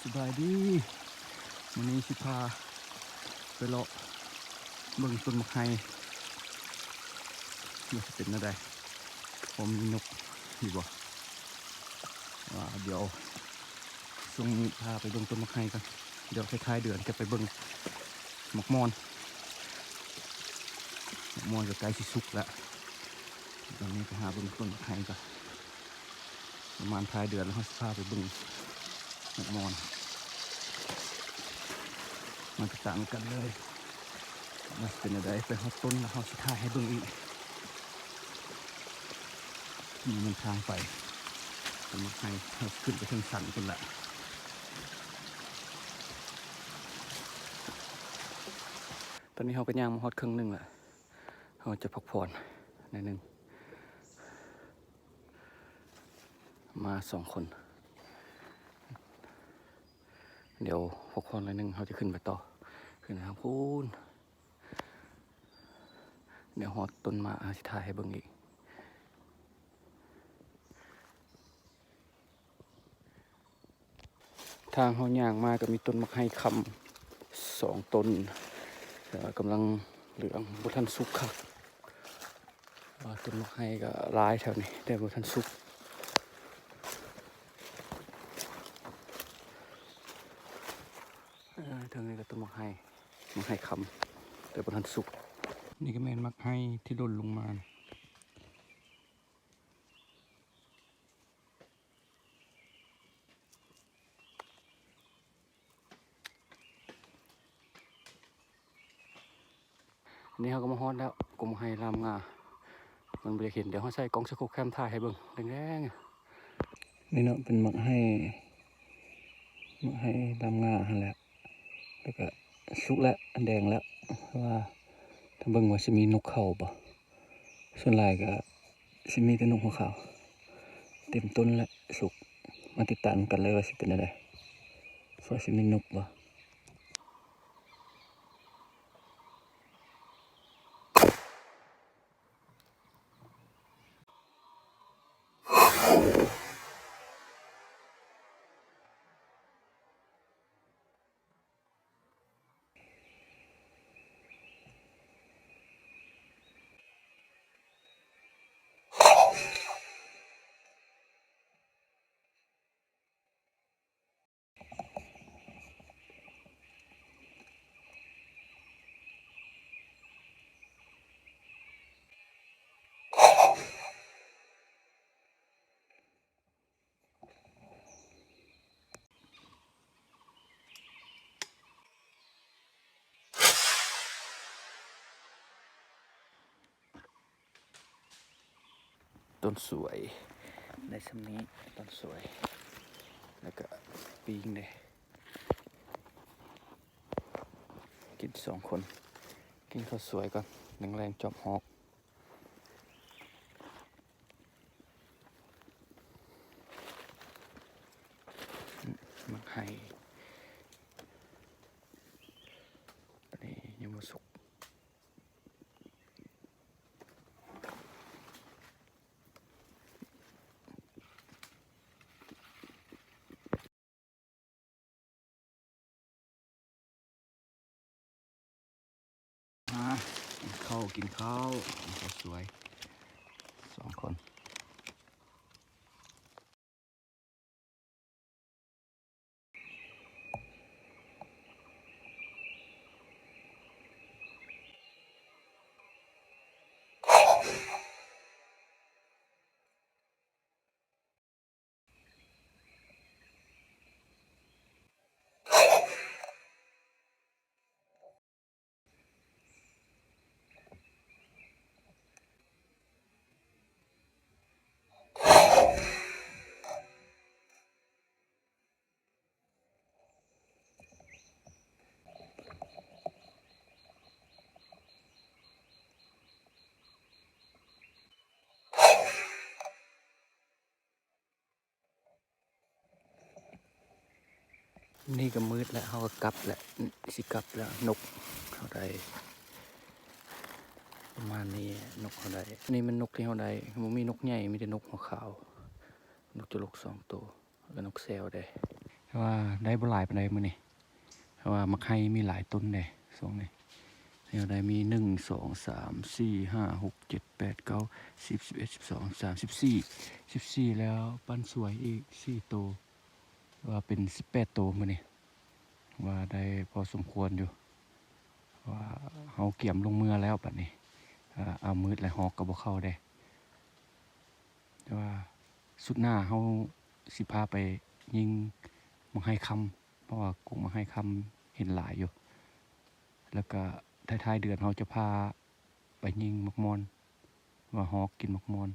สบายดีวันนี้สิพาไปเลาะเบิ่งต้นมะไฮมันจะเป็นอะไรผมมีนกอยู่บ่เดี๋ยวช่วงนี้พาไปเบิ่งต้นมะไฮกันเดี๋ยวท้ายๆเดือนจะไปเบิ่งหมกมอนจะใกล้สิสุกแล้วตอนนี้ไปหาเบิ่งต้นมะไฮกันประมาณท้ายเดือนแล้วเขาสิพาไปเบิ่งหมกมอนมันจะต่างกันเลยมันเป็นอะไรไปฮอตต้นแล้วเขาสิถ่ายให้เบิ่งอีกนี่มันทางไปต้นมะไฮเขาขึ้นไปทางสันกันละตอนนี้เขาก็ย่างมาฮอตครึ่งหนึ่งละเขาจะพักผ่อนในหนึ่งมา2 คนเดี๋ยวพักผ่อนในหนึ่งเขาจะขึ้นไปต่อขึ้นทางพูนเดี๋ยวฮอตต้นมาอาชิถ่ายให้เบิ่งอีกทางเขาย่างมาก็มีต้นมะไฮคำ2 ต้นกำลังเหลืองบุทันสุกครับต้นมะไฮก็ร้ายแถวนี้แต่บุทันสุกทางนี้ก็ต้นมะไฮคำแต่บุทันสุกนี่ก็แม่นมะไฮที่หล่นลงมานี่เขาก็มาฮอดแล้วกลมไฮรามงามันไม่ได้เห็นเดี๋ยวเขาใส่กล้องสกู๊ปแคมถ่ายให้เบิ่งแดงๆนี่เนาะเป็นมะไฮรามงาหั่นแหละแล้วก็สุกแล้วแดงแล้วเพราะว่าถ้าเบิ่งว่าจะมีนกเขาบ่ส่วนหลายก็จะมีแต่นกหัวขาวเต็มต้นแล้วสุกมาติดตามกันเลยว่าจะเป็นอะไรว่าจะมีนกบ่ต้นสวยในชั้นนี้ต้นสวยแล้วก็ปีงเลยกิน2 คนกินข้าวสวยก่อนแรงๆจอบหอกมักไห้อันนี้ยังไม่สุกกินข้าวสวย2 คนนี่ก็มืดแล้วเขาก็กลับแล้วสิกลับแล้วนกเขาได้ประมาณนี้นกเขาได้นี่มันนกที่เขาได้มันมีนกใหญ่มีแต่นกหัวขาวนกจรก2 ตัวแล้วนกแซวได้ แต่ว่าได้บ่หลายปานใดมื้อนี้เพราะว่ามักไห้มีหลายต้นเด้ช่วงนี้แนวใดมี1 2 3 4 5 6 7 8 9 10 11 12 13 14แล้วปันสวยอีก4โตวว่าเป็น18โตวมื้อนี้ว่าได้พอสมควรอยู่ว่าเฮาเกี่ยมลงมือแล้วบัดนี้เอามืดแล้วฮอกก็บ่เข้าได้แต่ว่าสุดหน้าเฮาสิพาไปยิงมังไห้คำเพราะว่ากุ้งมังไห้คำเห็นหลายอยู่แล้วก็ท้ายๆเดือนเฮาจะพาไปยิงมักมอนว่าฮอกกินมักมอน